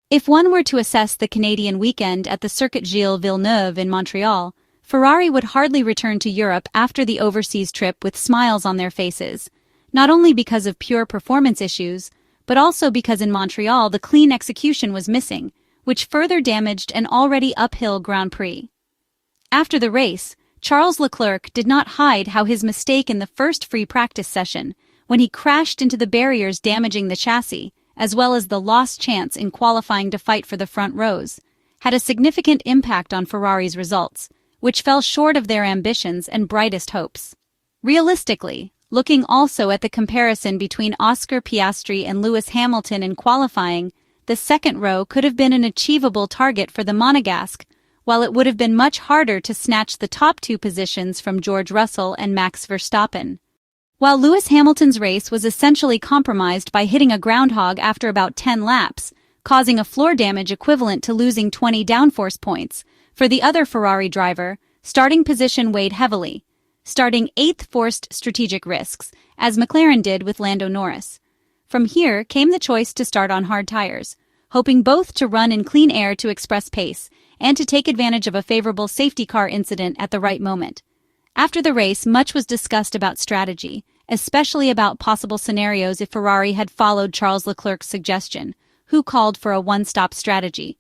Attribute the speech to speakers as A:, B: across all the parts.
A: If one were to assess the Canadian weekend at the Circuit Gilles-Villeneuve in Montreal, Ferrari would hardly return to Europe after the overseas trip with smiles on their faces, not only because of pure performance issues, but also because in Montreal the clean execution was missing, which further damaged an already uphill Grand Prix. After the race, Charles Leclerc did not hide how his mistake in the first free practice session, when he crashed into the barriers damaging the chassis, as well as the lost chance in qualifying to fight for the front rows, had a significant impact on Ferrari's results, which fell short of their ambitions and brightest hopes. Realistically, looking also at the comparison between Oscar Piastri and Lewis Hamilton in qualifying, the second row could have been an achievable target for the Monegasque, while it would have been much harder to snatch the top two positions from George Russell and Max Verstappen. While Lewis Hamilton's race was essentially compromised by hitting a groundhog after about 10 laps, causing a floor damage equivalent to losing 20 downforce points, for the other Ferrari driver, starting position weighed heavily. Starting 8th forced strategic risks, as McLaren did with Lando Norris. From here came the choice to start on hard tires, hoping both to run in clean air to express pace and to take advantage of a favorable safety car incident at the right moment. After the race, much was discussed about strategy, especially about possible scenarios if Ferrari had followed Charles Leclerc's suggestion, who called for a one-stop strategy.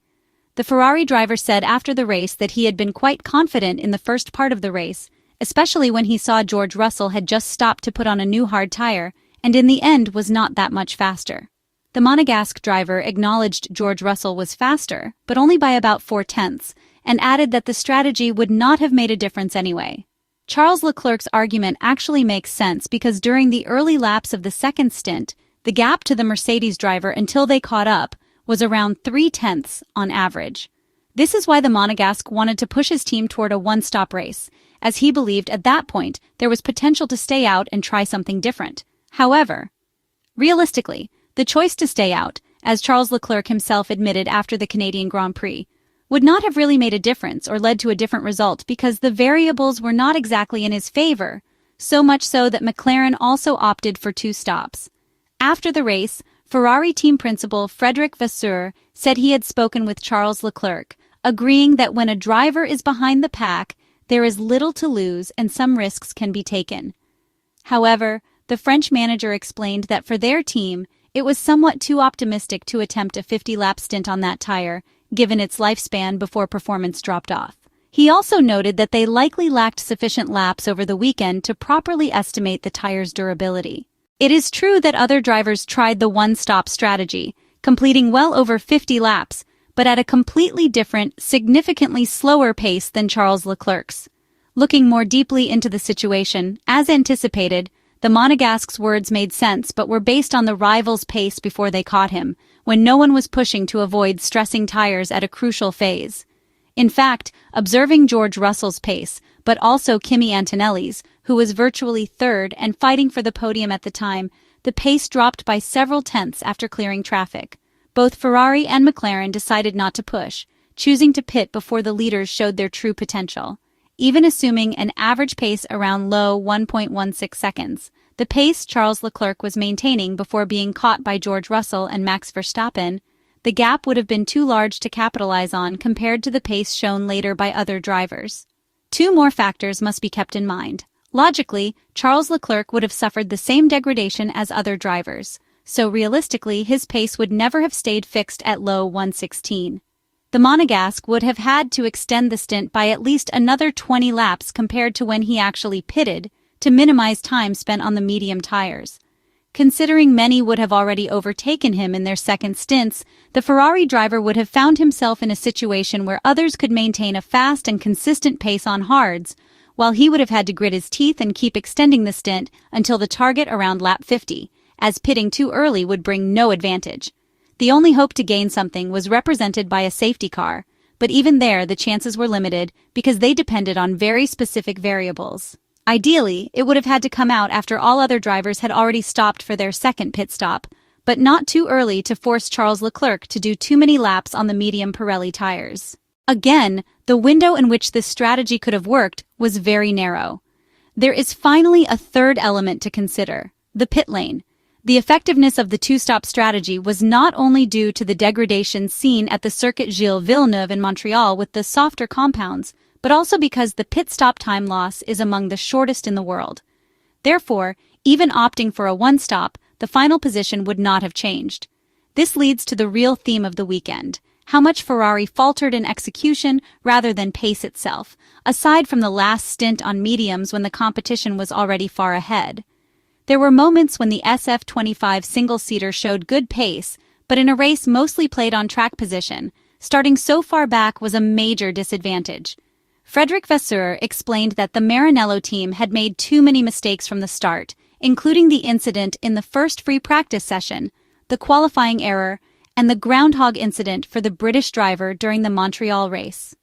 A: The Ferrari driver said after the race that he had been quite confident in the first part of the race, especially when he saw George Russell had just stopped to put on a new hard tire, and in the end was not that much faster. The Monegasque driver acknowledged George Russell was faster, but only by about 4/10, and added that the strategy would not have made a difference anyway. Charles Leclerc's argument actually makes sense because during the early laps of the second stint, the gap to the Mercedes driver until they caught up was around 3/10 on average. This is why the Monegasque wanted to push his team toward a one-stop race, as he believed at that point there was potential to stay out and try something different. However, realistically, the choice to stay out, as Charles Leclerc himself admitted after the Canadian Grand Prix, would not have really made a difference or led to a different result because the variables were not exactly in his favor, so much so that McLaren also opted for 2 stops. After the race, Ferrari team principal Frédéric Vasseur said he had spoken with Charles Leclerc, agreeing that when a driver is behind the pack, there is little to lose and some risks can be taken. However, the French manager explained that for their team, it was somewhat too optimistic to attempt a 50-lap stint on that tire, given its lifespan before performance dropped off. He also noted that they likely lacked sufficient laps over the weekend to properly estimate the tire's durability. It is true that other drivers tried the one-stop strategy, completing well over 50 laps, but at a completely different, significantly slower pace than Charles Leclerc's. Looking more deeply into the situation, as anticipated, the Monegasque's words made sense but were based on the rival's pace before they caught him, when no one was pushing to avoid stressing tires at a crucial phase. In fact, observing George Russell's pace, but also Kimi Antonelli's, who was virtually third and fighting for the podium at the time, the pace dropped by several tenths after clearing traffic. Both Ferrari and McLaren decided not to push, choosing to pit before the leaders showed their true potential. Even assuming an average pace around low 1.16 seconds, the pace Charles Leclerc was maintaining before being caught by George Russell and Max Verstappen, the gap would have been too large to capitalize on compared to the pace shown later by other drivers. 2 more factors must be kept in mind. Logically, Charles Leclerc would have suffered the same degradation as other drivers, so realistically his pace would never have stayed fixed at low 116. The Monegasque would have had to extend the stint by at least another 20 laps compared to when he actually pitted, to minimize time spent on the medium tires. Considering many would have already overtaken him in their second stints, the Ferrari driver would have found himself in a situation where others could maintain a fast and consistent pace on hards, while he would have had to grit his teeth and keep extending the stint until the target around lap 50, as pitting too early would bring no advantage. The only hope to gain something was represented by a safety car, but even there the chances were limited because they depended on very specific variables. Ideally, it would have had to come out after all other drivers had already stopped for their second pit stop, but not too early to force Charles Leclerc to do too many laps on the medium Pirelli tires. Again, the window in which this strategy could have worked was very narrow. There is finally a third element to consider: the pit lane. The effectiveness of the two-stop strategy was not only due to the degradation seen at the Circuit Gilles-Villeneuve in Montreal with the softer compounds, but also because the pit stop time loss is among the shortest in the world. Therefore, even opting for a one-stop, the final position would not have changed. This leads to the real theme of the weekend: how much Ferrari faltered in execution rather than pace itself, aside from the last stint on mediums when the competition was already far ahead. There were moments when the SF25 single-seater showed good pace, but in a race mostly played on track position, starting so far back was a major disadvantage. Frédéric Vasseur explained that the Maranello team had made too many mistakes from the start, including the incident in the first free practice session, the qualifying error, and the groundhog incident for the British driver during the Montreal race.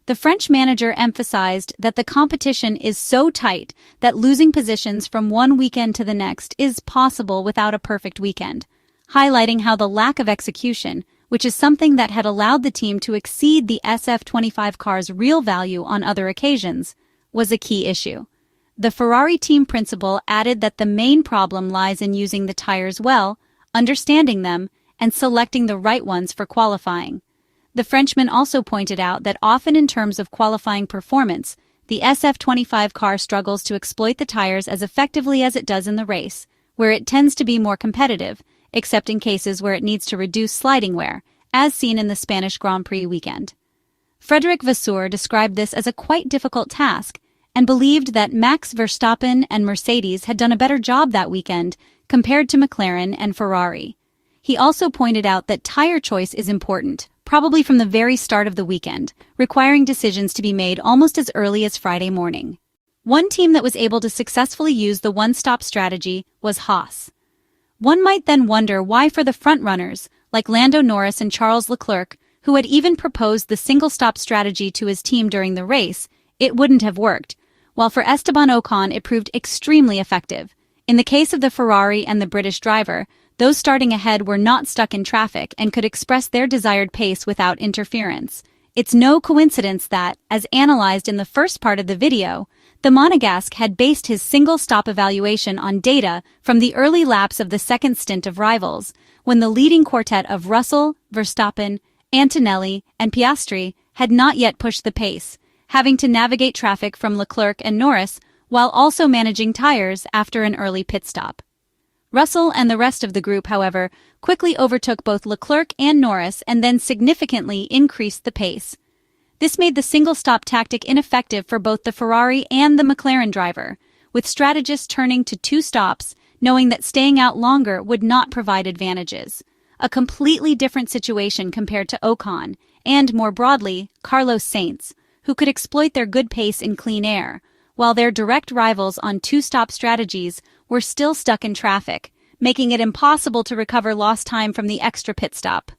A: The French manager emphasized that the competition is so tight that losing positions from one weekend to the next is possible without a perfect weekend, highlighting how the lack of execution, which is something that had allowed the team to exceed the SF25 car's real value on other occasions, was a key issue. The Ferrari team principal added that the main problem lies in using the tires well, understanding them, and selecting the right ones for qualifying. The Frenchman also pointed out that often in terms of qualifying performance, the SF25 car struggles to exploit the tires as effectively as it does in the race, where it tends to be more competitive, except in cases where it needs to reduce sliding wear, as seen in the Spanish Grand Prix weekend. Frédéric Vasseur described this as a quite difficult task, and believed that Max Verstappen and Mercedes had done a better job that weekend compared to McLaren and Ferrari. He also pointed out that tire choice is important, probably from the very start of the weekend, requiring decisions to be made almost as early as Friday morning. One team that was able to successfully use the one-stop strategy was Haas. One might then wonder why for the frontrunners, like Lando Norris and Charles Leclerc, who had even proposed the single-stop strategy to his team during the race, it wouldn't have worked, while for Esteban Ocon it proved extremely effective. In the case of the Ferrari and the British driver, those starting ahead were not stuck in traffic and could express their desired pace without interference. It's no coincidence that, as analyzed in the first part of the video, the Monegasque had based his single-stop evaluation on data from the early laps of the second stint of Rivals, when the leading quartet of Russell, Verstappen, Antonelli, and Piastri had not yet pushed the pace, having to navigate traffic from Leclerc and Norris while also managing tires after an early pit stop. Russell and the rest of the group, however, quickly overtook both Leclerc and Norris and then significantly increased the pace. This made the single-stop tactic ineffective for both the Ferrari and the McLaren driver, with strategists turning to two stops, knowing that staying out longer would not provide advantages. A completely different situation compared to Ocon, and more broadly, Carlos Sainz, who could exploit their good pace in clean air, while their direct rivals on two-stop strategies were still stuck in traffic, making it impossible to recover lost time from the extra pit stop.